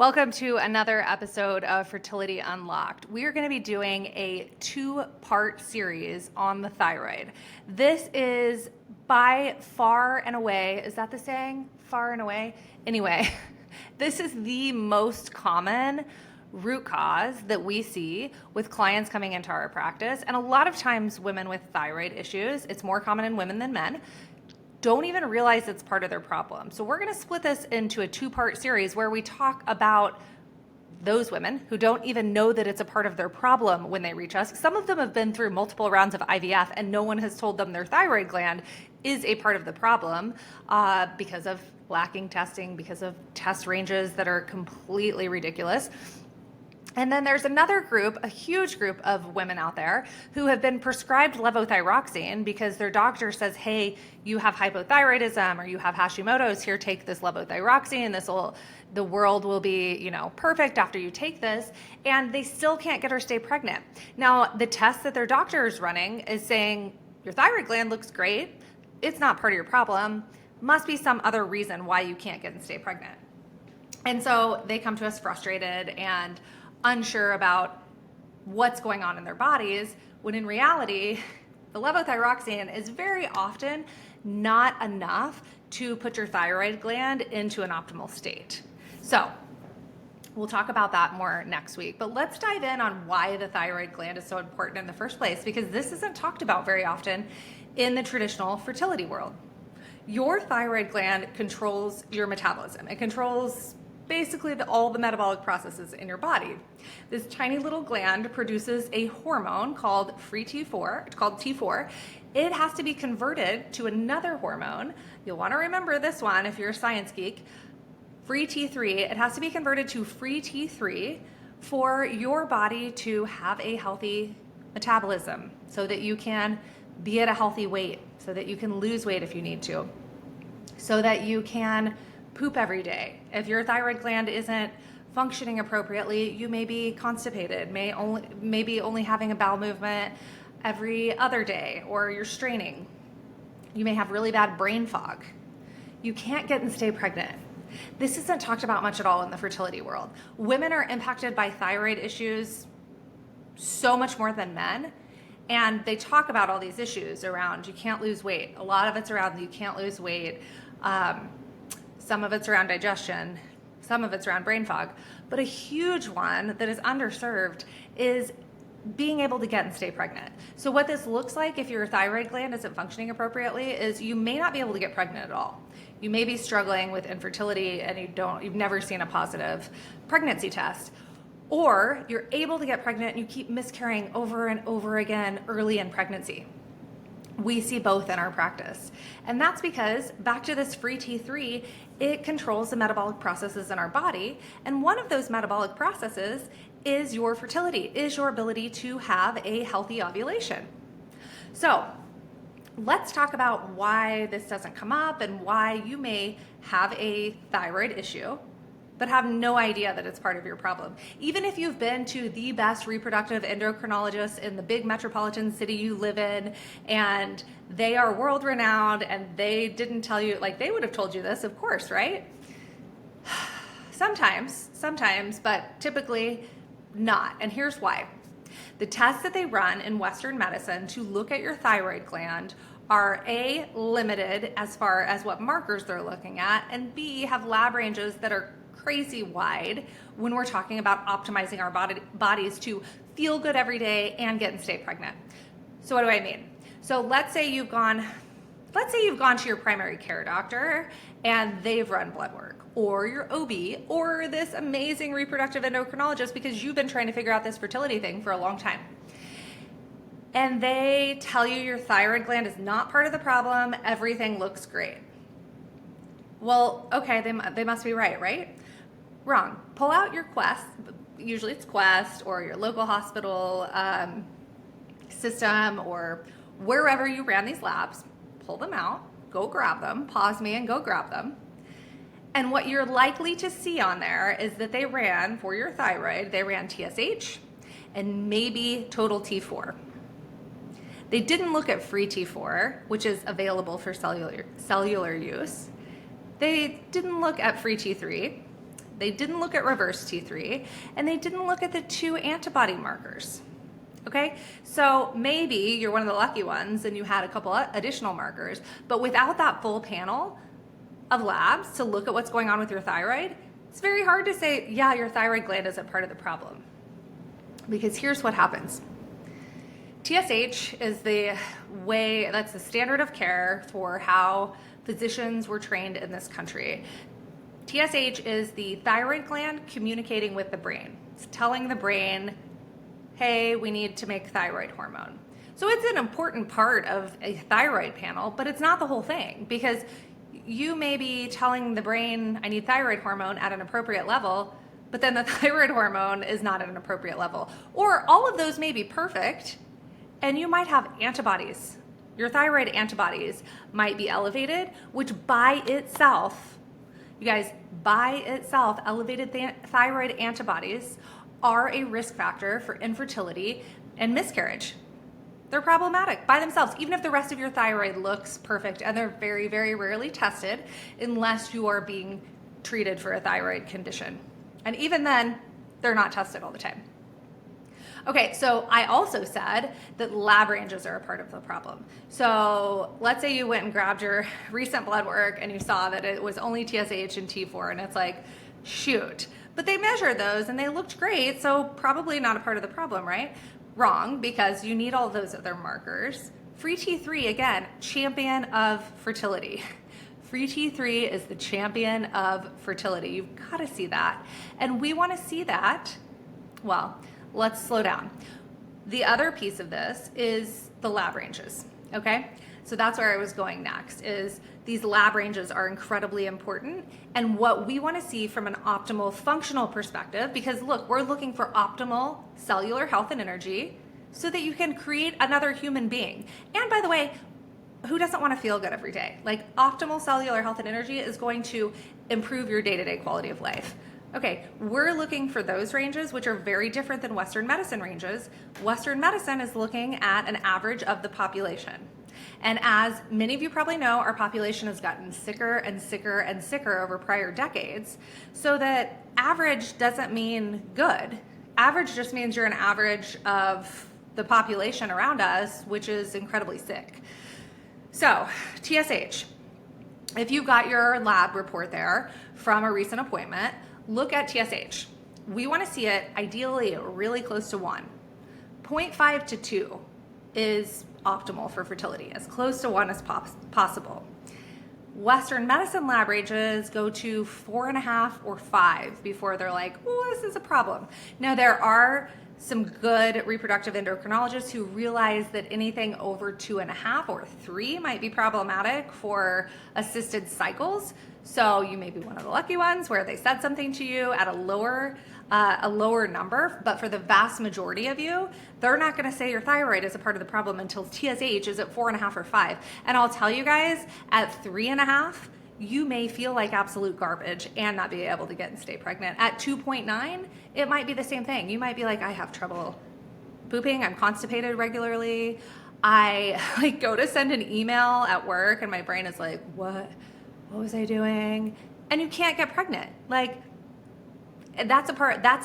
Welcome to another episode of Fertility Unlocked. We are going to be doing a two-part series on the thyroid. This is by far and away, is that the saying? Far and away? Anyway, this is the most common root cause that we see with clients coming into our practice. And a lot of times women with thyroid issues, it's more common in women than men, don't even realize it's part of their problem. So we're going to split this into a two-part series where we talk about those women who don't even know that it's a part of their problem when they reach us. Some of them have been through multiple rounds of IVF and no one has told them their thyroid gland is a part of the problem because of lacking testing, because of test ranges that are completely ridiculous. And then there's another group, a huge group of women out there who have been prescribed levothyroxine because their doctor says, hey, you have hypothyroidism or you have Hashimoto's, here, take this levothyroxine. The world will be, perfect after you take this. And they still can't get her stay pregnant. Now, the test that their doctor is running is saying, your thyroid gland looks great. It's not part of your problem. Must be some other reason why you can't get and stay pregnant. And so they come to us frustrated and unsure about what's going on in their bodies, when in reality, the levothyroxine is very often not enough to put your thyroid gland into an optimal state. So we'll talk about that more next week, but let's dive in on why the thyroid gland is so important in the first place, because this isn't talked about very often in the traditional fertility world. Your thyroid gland controls your metabolism. It controls basically all the metabolic processes in your body. This tiny little gland produces a hormone called T4. It has to be converted to another hormone. You'll want to remember this one if you're a science geek. Free T3. It has to be converted to free T3 for your body to have a healthy metabolism so that you can be at a healthy weight, so that you can lose weight if you need to, so that you can poop every day. If your thyroid gland isn't functioning appropriately, you may be constipated, maybe only having a bowel movement every other day, or you're straining. You may have really bad brain fog. You can't get and stay pregnant. This isn't talked about much at all in the fertility world. Women are impacted by thyroid issues so much more than men. And they talk about all these issues around you can't lose weight. A lot of it's around you can't lose weight. Some of it's around digestion, some of it's around brain fog, but a huge one that is underserved is being able to get and stay pregnant. So what this looks like if your thyroid gland isn't functioning appropriately is you may not be able to get pregnant at all. You may be struggling with infertility and you've never seen a positive pregnancy test. Or you're able to get pregnant and you keep miscarrying over and over again early in pregnancy. We see both in our practice. And that's because, back to this free T3, it controls the metabolic processes in our body. And one of those metabolic processes is your fertility, is your ability to have a healthy ovulation. So let's talk about why this doesn't come up and why you may have a thyroid issue but have no idea that it's part of your problem. Even if you've been to the best reproductive endocrinologist in the big metropolitan city you live in, and they are world renowned and they didn't tell you, they would have told you this, of course, right? Sometimes, but typically not. And here's why. The tests that they run in Western medicine to look at your thyroid gland are A, limited as far as what markers they're looking at, and B, have lab ranges that are crazy wide when we're talking about optimizing our bodies to feel good every day and get and stay pregnant. So what do I mean? So let's say you've gone to your primary care doctor and they've run blood work, or your OB, or this amazing reproductive endocrinologist because you've been trying to figure out this fertility thing for a long time. And they tell you your thyroid gland is not part of the problem, everything looks great. Well, okay, they must be right? Wrong. Pull out your Quest, usually it's Quest, or your local hospital system, or wherever you ran these labs. Pull them out, go grab them, pause me and go grab them. And what you're likely to see on there is that they ran, for your thyroid, they ran TSH and maybe total T4. They didn't look at free T4, which is available for cellular use. They didn't look at free T3. They didn't look at reverse T3, and they didn't look at the 2 antibody markers. Okay, so maybe you're one of the lucky ones and you had a couple additional markers, but without that full panel of labs to look at what's going on with your thyroid, it's very hard to say, yeah, your thyroid gland isn't part of the problem. Because here's what happens. TSH is that's the standard of care for how physicians were trained in this country. TSH is the thyroid gland communicating with the brain. It's telling the brain, hey, we need to make thyroid hormone. So it's an important part of a thyroid panel, but it's not the whole thing, because you may be telling the brain, I need thyroid hormone at an appropriate level, but then the thyroid hormone is not at an appropriate level. Or all of those may be perfect, and you might have antibodies. Your thyroid antibodies might be elevated, which by itself, you guys, by itself, elevated thyroid antibodies are a risk factor for infertility and miscarriage. They're problematic by themselves, even if the rest of your thyroid looks perfect, and they're very, very rarely tested unless you are being treated for a thyroid condition. And even then, they're not tested all the time. Okay, so I also said that lab ranges are a part of the problem. So let's say you went and grabbed your recent blood work and you saw that it was only TSH and T4, and it's like, shoot. But they measured those and they looked great, so probably not a part of the problem, right? Wrong, because you need all those other markers. Free T3, again, champion of fertility. Free T3 is the champion of fertility. You've got to see that. And we want to see that, well, let's slow down. The other piece of this is the lab ranges, okay? So that's where I was going next, is these lab ranges are incredibly important, and what we want to see from an optimal functional perspective, because look, we're looking for optimal cellular health and energy so that you can create another human being. And by the way, who doesn't want to feel good every day? Like, optimal cellular health and energy is going to improve your day-to-day quality of life. Okay, we're looking for those ranges, which are very different than Western medicine ranges. Western medicine is looking at an average of the population. And as many of you probably know, our population has gotten sicker and sicker and sicker over prior decades. So that average doesn't mean good. Average just means you're an average of the population around us, which is incredibly sick. So, TSH. If you got your lab report there from a recent appointment, look at TSH. We want to see it ideally really close to 1. 0.5 to 2 is optimal for fertility, as close to 1 as possible. Western medicine lab ranges go to 4.5 or 5 before they're like, oh, this is a problem. Now, there are some good reproductive endocrinologists who realize that anything over 2.5 or 3 might be problematic for assisted cycles. So you may be one of the lucky ones where they said something to you at a lower number, but for the vast majority of you, they're not going to say your thyroid is a part of the problem until TSH is at 4.5 or 5. And I'll tell you guys, at 3.5, you may feel like absolute garbage and not be able to get and stay pregnant. At 2.9, it might be the same thing. You might be like, I have trouble pooping, I'm constipated regularly. I go to send an email at work and my brain is like, what was I doing? And you can't get pregnant. Like, that's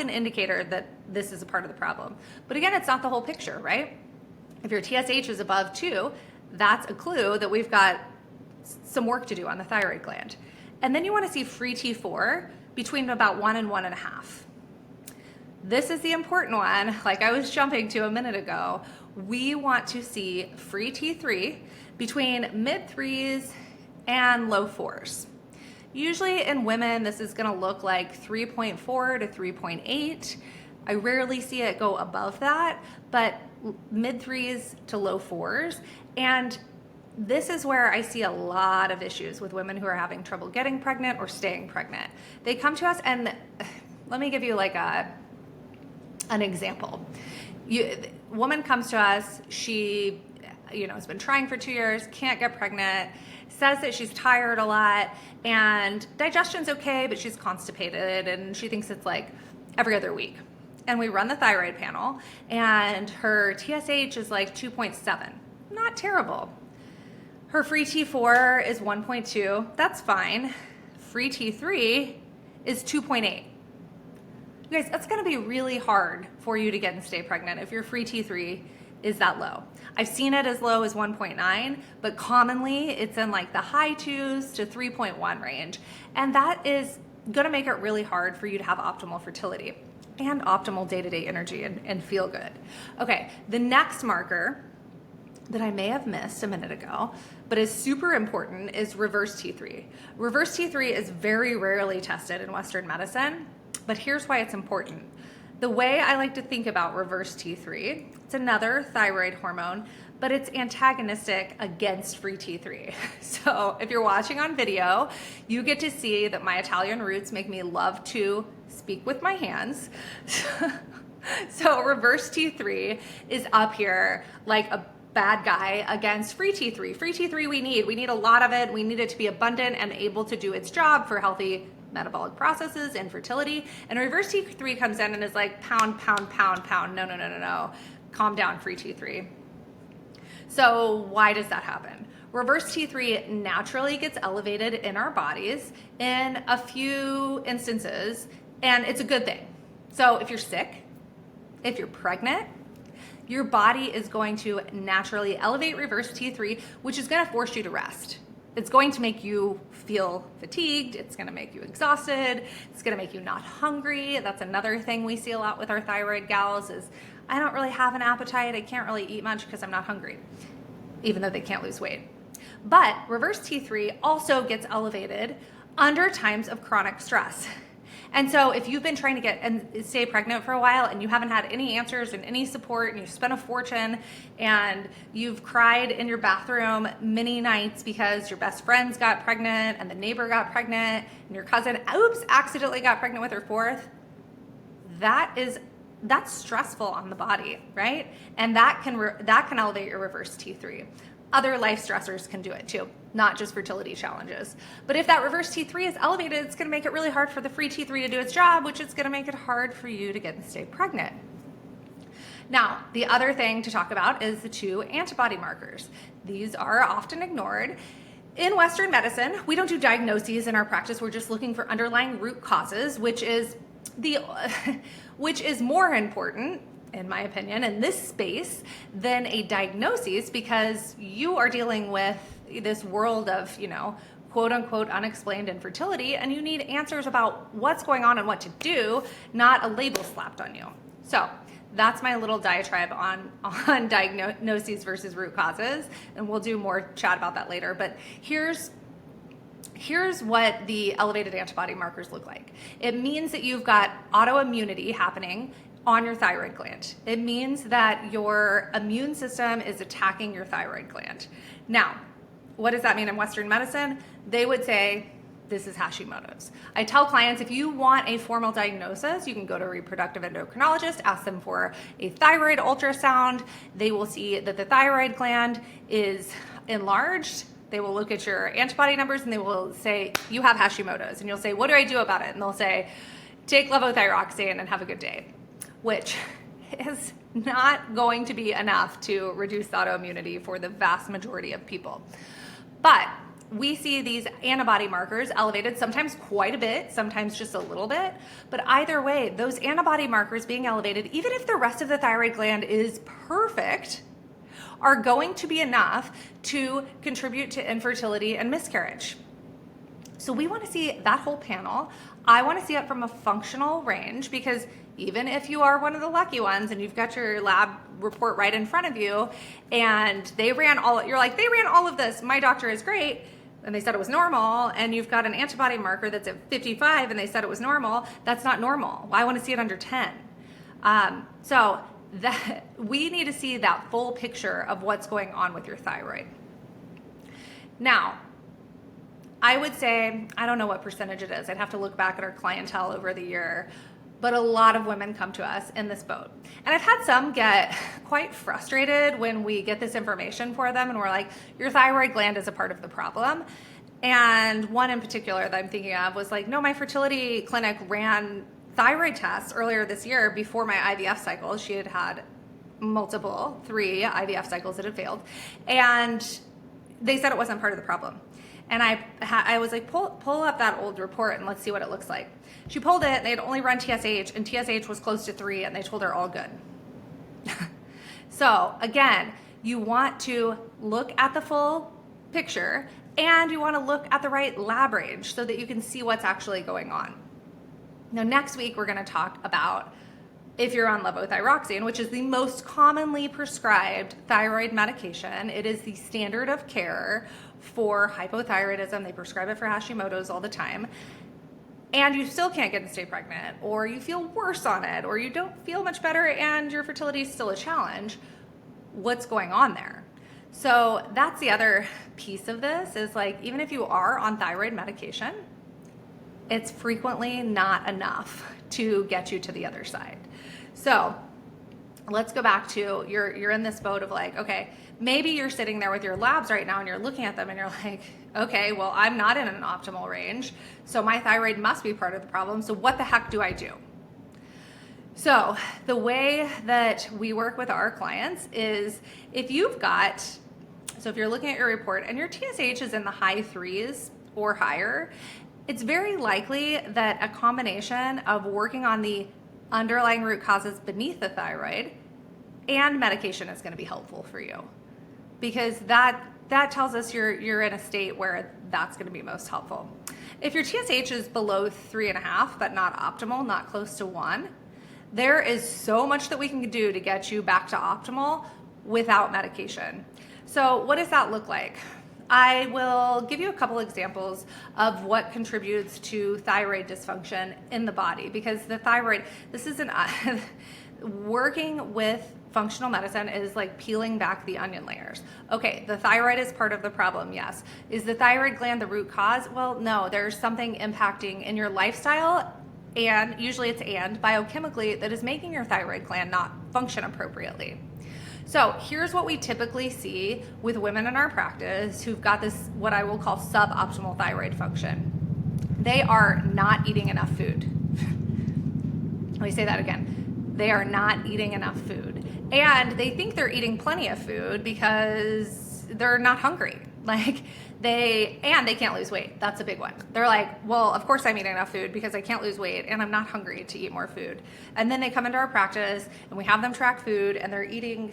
an indicator that this is a part of the problem. But again, it's not the whole picture, right? If your TSH is above 2, that's a clue that we've got some work to do on the thyroid gland. And then you want to see free T4 between about 1 and 1.5. This is the important one, like I was jumping to a minute ago. We want to see free T3 between mid 3s and low 4s. Usually in women, this is going to look like 3.4 to 3.8. I rarely see it go above that, but mid 3s to low 4s. And this is where I see a lot of issues with women who are having trouble getting pregnant or staying pregnant. They come to us, and let me give you like an example. Woman comes to us, she has been trying for 2 years, can't get pregnant, says that she's tired a lot, and digestion's okay, but she's constipated, and she thinks it's like every other week. And we run the thyroid panel, and her TSH is like 2.7. Not terrible. Her free T4 is 1.2. That's fine. Free T3 is 2.8. You guys, that's gonna be really hard for you to get and stay pregnant if your free T3 is that low. I've seen it as low as 1.9, but commonly it's in like the high 2s to 3.1 range. And that is gonna make it really hard for you to have optimal fertility and optimal day-to-day energy and feel good. Okay, the next marker that I may have missed a minute ago, but is super important, is reverse T3. Reverse T3 is very rarely tested in Western medicine, but here's why it's important. The way I like to think about reverse T3, it's another thyroid hormone, but it's antagonistic against free T3. So if you're watching on video, you get to see that my Italian roots make me love to speak with my hands. So reverse T3 is up here like a bad guy against free T3. Free T3 we need a lot of it. We need it to be abundant and able to do its job for healthy metabolic processes and fertility. And reverse T3 comes in and is like pound, pound, pound, pound. No. Calm down, free T3. So why does that happen? Reverse T3 naturally gets elevated in our bodies in a few instances, and it's a good thing. So if you're sick, if you're pregnant, your body is going to naturally elevate reverse T3, which is going to force you to rest. It's going to make you feel fatigued. It's going to make you exhausted. It's going to make you not hungry. That's another thing we see a lot with our thyroid gals is, I don't really have an appetite. I can't really eat much because I'm not hungry, even though they can't lose weight. But reverse T3 also gets elevated under times of chronic stress. And so if you've been trying to get and stay pregnant for a while and you haven't had any answers and any support and you've spent a fortune and you've cried in your bathroom many nights because your best friends got pregnant and the neighbor got pregnant and your cousin, accidentally got pregnant with her fourth, that's stressful on the body, right? And that can elevate your reverse T3. Other life stressors can do it too, not just fertility challenges. But if that reverse T3 is elevated, it's going to make it really hard for the free T3 to do its job, which is going to make it hard for you to get and stay pregnant. Now, the other thing to talk about is the 2 antibody markers. These are often ignored. In Western medicine, we don't do diagnoses in our practice. We're just looking for underlying root causes, which is more important, in my opinion, in this space than a diagnosis, because you are dealing with this world of, quote unquote, unexplained infertility, and you need answers about what's going on and what to do, not a label slapped on you. So that's my little diatribe on diagnoses versus root causes, and we'll do more chat about that later. But here's what the elevated antibody markers look like. It means that you've got autoimmunity happening on your thyroid gland. It means that your immune system is attacking your thyroid gland. Now, what does that mean in Western medicine? They would say, this is Hashimoto's. I tell clients, if you want a formal diagnosis, you can go to a reproductive endocrinologist, ask them for a thyroid ultrasound. They will see that the thyroid gland is enlarged. They will look at your antibody numbers and they will say, you have Hashimoto's. And you'll say, what do I do about it? And they'll say, take levothyroxine and have a good day, which is not going to be enough to reduce autoimmunity for the vast majority of people. But we see these antibody markers elevated, sometimes quite a bit, sometimes just a little bit. But either way, those antibody markers being elevated, even if the rest of the thyroid gland is perfect, are going to be enough to contribute to infertility and miscarriage. So we want to see that whole panel. I want to see it from a functional range, because even if you are one of the lucky ones and you've got your lab report right in front of you and they ran all of this, my doctor is great, and they said it was normal, and you've got an antibody marker that's at 55 and they said it was normal, that's not normal. I want to see it under 10. So that we need to see that full picture of what's going on with your thyroid. Now, I would say, I don't know what percentage it is. I'd have to look back at our clientele over the year, but a lot of women come to us in this boat. And I've had some get quite frustrated when we get this information for them and we're like, your thyroid gland is a part of the problem. And one in particular that I'm thinking of was like, no, my fertility clinic ran thyroid tests earlier this year before my IVF cycle. She had had 3 IVF cycles that had failed. And they said it wasn't part of the problem. And I was like, pull up that old report and let's see what it looks like. She pulled it, and they'd only run TSH, and TSH was close to 3, and they told her all good. So again, you want to look at the full picture, and you want to look at the right lab range so that you can see what's actually going on. Now, next week, we're going to talk about if you're on levothyroxine, which is the most commonly prescribed thyroid medication. It is the standard of care for hypothyroidism. They prescribe it for Hashimoto's all the time. And you still can't get to stay pregnant, or you feel worse on it, or you don't feel much better and your fertility is still a challenge. What's going on there? So that's the other piece of this, is like, even if you are on thyroid medication, it's frequently not enough to get you to the other side. So let's go back to, you're in this boat of like, okay, maybe you're sitting there with your labs right now and you're looking at them and you're like, okay, well, I'm not in an optimal range, so my thyroid must be part of the problem. So what the heck do I do? So the way that we work with our clients is, if you're looking at your report and your TSH is in the high 3s or higher, it's very likely that a combination of working on the underlying root causes beneath the thyroid and medication is going to be helpful for you, because that tells us you're in a state where that's going to be most helpful. If your TSH is below 3.5, but not optimal, not close to 1, there is so much that we can do to get you back to optimal without medication. So what does that look like? I will give you a couple examples of what contributes to thyroid dysfunction in the body, because the thyroid, this isn't working with functional medicine is like peeling back the onion layers. Okay, the thyroid is part of the problem, yes. Is the thyroid gland the root cause? Well, no, there's something impacting in your lifestyle, and usually it's biochemically, that is making your thyroid gland not function appropriately. So here's what we typically see with women in our practice who've got this, what I will call suboptimal thyroid function. They are not eating enough food. Let me say that again. They are not eating enough food. And they think they're eating plenty of food because they're not hungry. They can't lose weight. That's a big one. They're like, well, of course I'm eating enough food because I can't lose weight and I'm not hungry to eat more food. And then they come into our practice and we have them track food and they're eating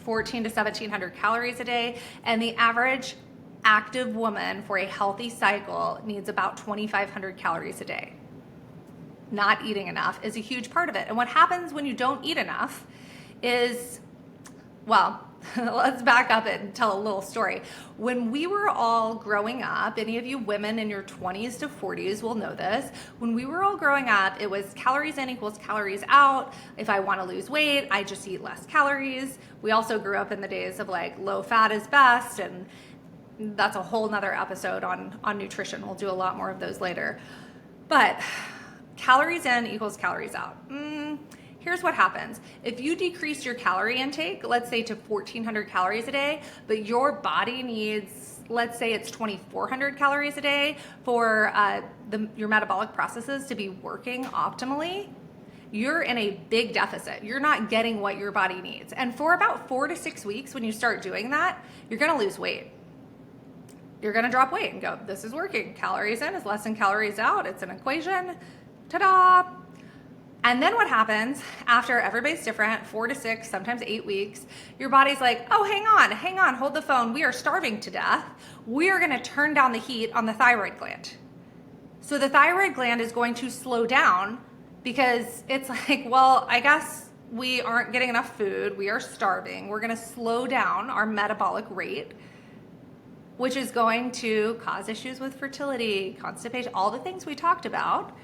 1,400 to 1,700 calories a day. And the average active woman for a healthy cycle needs about 2,500 calories a day. Not eating enough is a huge part of it. And what happens when you don't eat enough is, well, let's back up and tell a little story. When we were all growing up, any of you women in your 20s to 40s will know this. When we were all growing up, it was calories in equals calories out. If I want to lose weight, I just eat less calories. We also grew up in the days of like low fat is best, and that's a whole nother episode on nutrition. We'll do a lot more of those later. But calories in equals calories out. Here's what happens. If you decrease your calorie intake, let's say to 1,400 calories a day, but your body needs, let's say it's 2,400 calories a day for your metabolic processes to be working optimally, you're in a big deficit. You're not getting what your body needs. And for about 4 to 6 weeks, when you start doing that, you're gonna lose weight. You're gonna drop weight and go, this is working. Calories in is less than calories out. It's an equation. Ta-da! And then what happens after everybody's different, 4 to 6, sometimes 8 weeks, your body's like, oh, hang on, hold the phone. We are starving to death. We are gonna turn down the heat on the thyroid gland. So the thyroid gland is going to slow down because it's like, well, I guess we aren't getting enough food. We are starving. We're gonna slow down our metabolic rate, which is going to cause issues with fertility, constipation, all the things we talked about.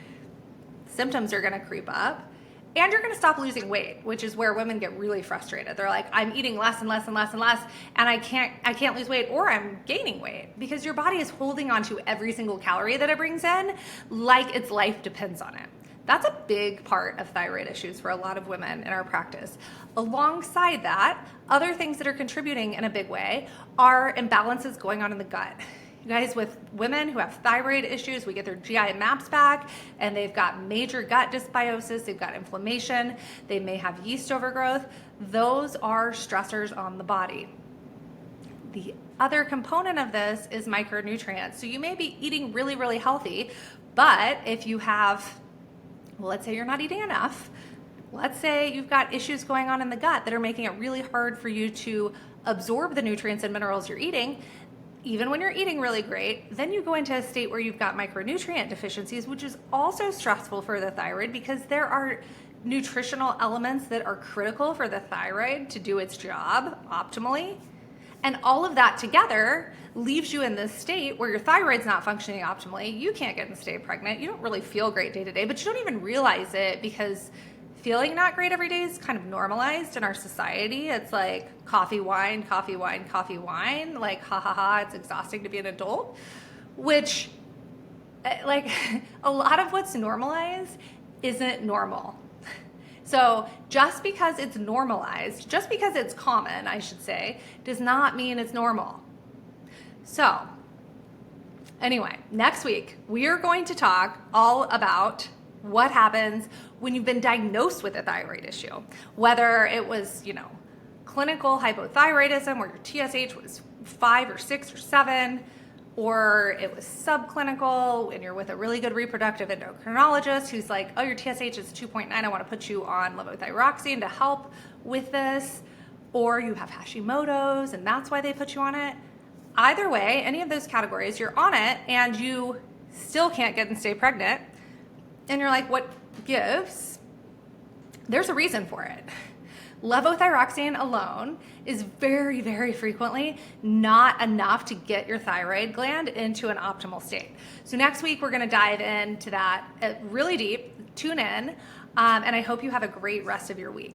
Symptoms are going to creep up, and you're going to stop losing weight, which is where women get really frustrated. They're like, I'm eating less and less and less and less, and I can't lose weight, or I'm gaining weight, because your body is holding on to every single calorie that it brings in like its life depends on it. That's a big part of thyroid issues for a lot of women in our practice. Alongside that, other things that are contributing in a big way are imbalances going on in the gut. You guys, with women who have thyroid issues, we get their GI maps back and they've got major gut dysbiosis, they've got inflammation, they may have yeast overgrowth. Those are stressors on the body. The other component of this is micronutrients. So you may be eating really, really healthy, but if you have, well, let's say you're not eating enough, let's say you've got issues going on in the gut that are making it really hard for you to absorb the nutrients and minerals you're eating, even when you're eating really great, then you go into a state where you've got micronutrient deficiencies, which is also stressful for the thyroid because there are nutritional elements that are critical for the thyroid to do its job optimally. And all of that together leaves you in this state where your thyroid's not functioning optimally. You can't get and stay pregnant. You don't really feel great day to day, but you don't even realize it because feeling not great every day is kind of normalized in our society. It's like coffee, wine, coffee, wine, coffee, wine. Like, ha ha ha, it's exhausting to be an adult, which like a lot of what's normalized isn't normal. So just because it's normalized, just because it's common, I should say, does not mean it's normal. So anyway, next week, we are going to talk all about what happens when you've been diagnosed with a thyroid issue, whether it was, clinical hypothyroidism where your TSH was 5 or 6 or 7, or it was subclinical and you're with a really good reproductive endocrinologist who's like, oh, your TSH is 2.9, I want to put you on levothyroxine to help with this, or you have Hashimoto's and that's why they put you on it. Either way, any of those categories, you're on it and you still can't get and stay pregnant, and you're like, what gives? There's a reason for it. Levothyroxine alone is very, very frequently not enough to get your thyroid gland into an optimal state. So next week, we're going to dive into that really deep. Tune in, and I hope you have a great rest of your week.